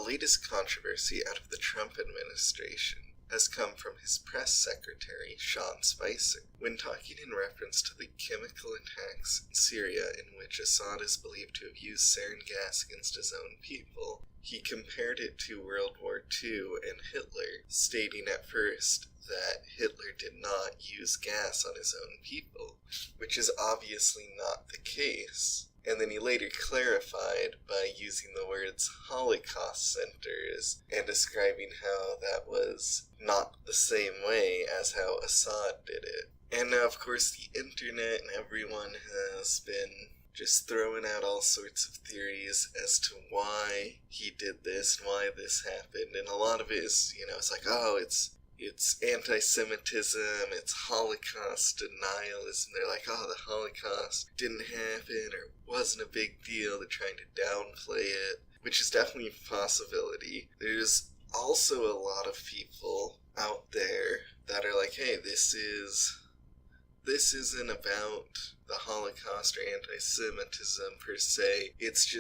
latest controversy out of the Trump administration has come from his press secretary, Sean Spicer. When talking in reference to the chemical attacks in Syria in which Assad is believed to have used sarin gas against his own people, he compared it to World War II and Hitler, stating at first that Hitler did not use gas on his own people, which is obviously not the case. And then he later clarified by using the words Holocaust centers and describing how that was not the same way as how Assad did it. And now, of course, the internet and everyone has been just throwing out all sorts of theories as to why he did this and why this happened. And a lot of it is, it's like, oh, it's anti-Semitism, it's Holocaust denialism. They're like, oh, the Holocaust didn't happen or wasn't a big deal. They're trying to downplay it, which is definitely a possibility. There's also a lot of people out there that are like, hey, this isn't about the Holocaust or anti-Semitism per se. It's a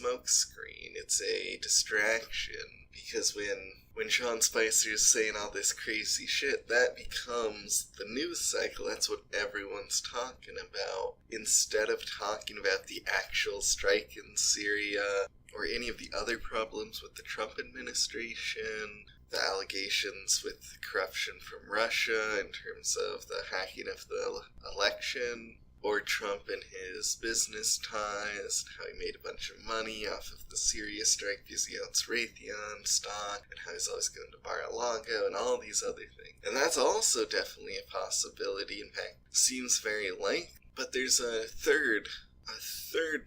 smokescreen. It's a distraction. Because when Sean Spicer is saying all this crazy shit, that becomes the news cycle. That's what everyone's talking about. Instead of talking about the actual strike in Syria or any of the other problems with the Trump administration, the allegations with corruption from Russia in terms of the hacking of the election, or Trump and his business ties, how he made a bunch of money off of the Syria strike because he owns Raytheon stock, and how he's always going to Mar-a-Lago, and all these other things. And that's also definitely a possibility. In fact, seems very likely. But there's a third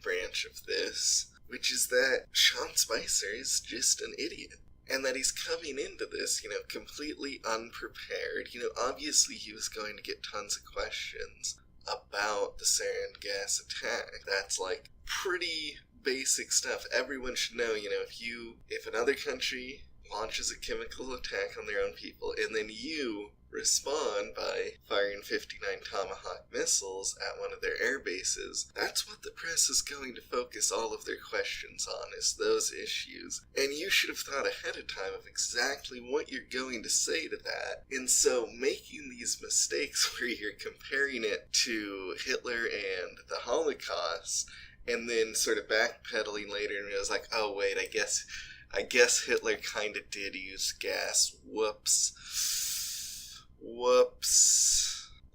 branch of this, which is that Sean Spicer is just an idiot. And that he's coming into this, completely unprepared. Obviously he was going to get tons of questions about the sarin gas attack. That's like pretty basic stuff. Everyone should know, if another country launches a chemical attack on their own people and then you respond by firing 59 Tomahawk missiles at one of their air bases, that's what the press is going to focus all of their questions on, is those issues. And you should have thought ahead of time of exactly what you're going to say to that. And so making these mistakes where you're comparing it to Hitler and the Holocaust, and then sort of backpedaling later and it was like, oh wait, I guess Hitler kind of did use gas. Whoops.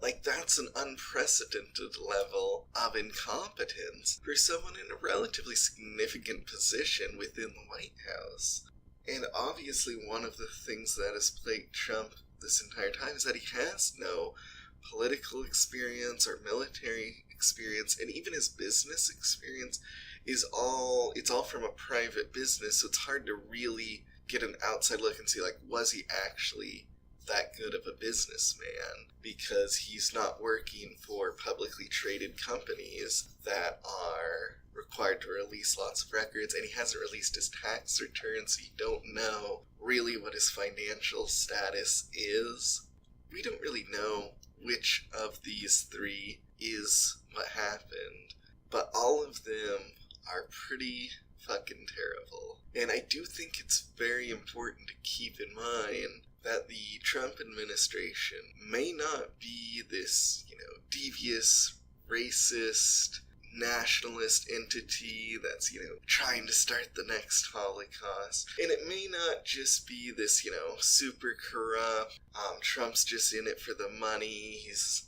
Like, that's an unprecedented level of incompetence for someone in a relatively significant position within the White House. And obviously one of the things that has plagued Trump this entire time is that he has no political experience or military experience, and even his business experience it's all from a private business, so it's hard to really get an outside look and see, like, was he actually that good of a businessman? Because he's not working for publicly traded companies that are required to release lots of records, and he hasn't released his tax returns, so you don't know really what his financial status is. We don't really know which of these three is what happened, but all of them are pretty fucking terrible. And I do think it's very important to keep in mind that the Trump administration may not be this, devious, racist, nationalist entity that's, trying to start the next Holocaust. And it may not just be this, super corrupt, Trump's just in it for the money, he's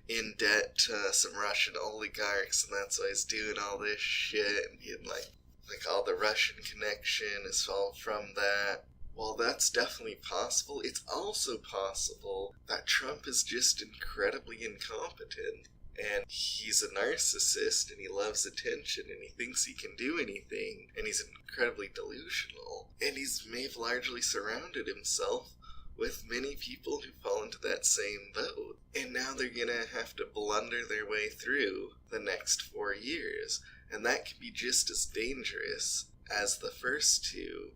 in debt to some Russian oligarchs, and that's why he's doing all this shit, and being like all the Russian connection is all from that. While that's definitely possible, it's also possible that Trump is just incredibly incompetent, and he's a narcissist, and he loves attention, and he thinks he can do anything, and he's incredibly delusional, and may have largely surrounded himself with many people who fall into that same boat. And now they're gonna have to blunder their way through the next 4 years. And that can be just as dangerous as the first two.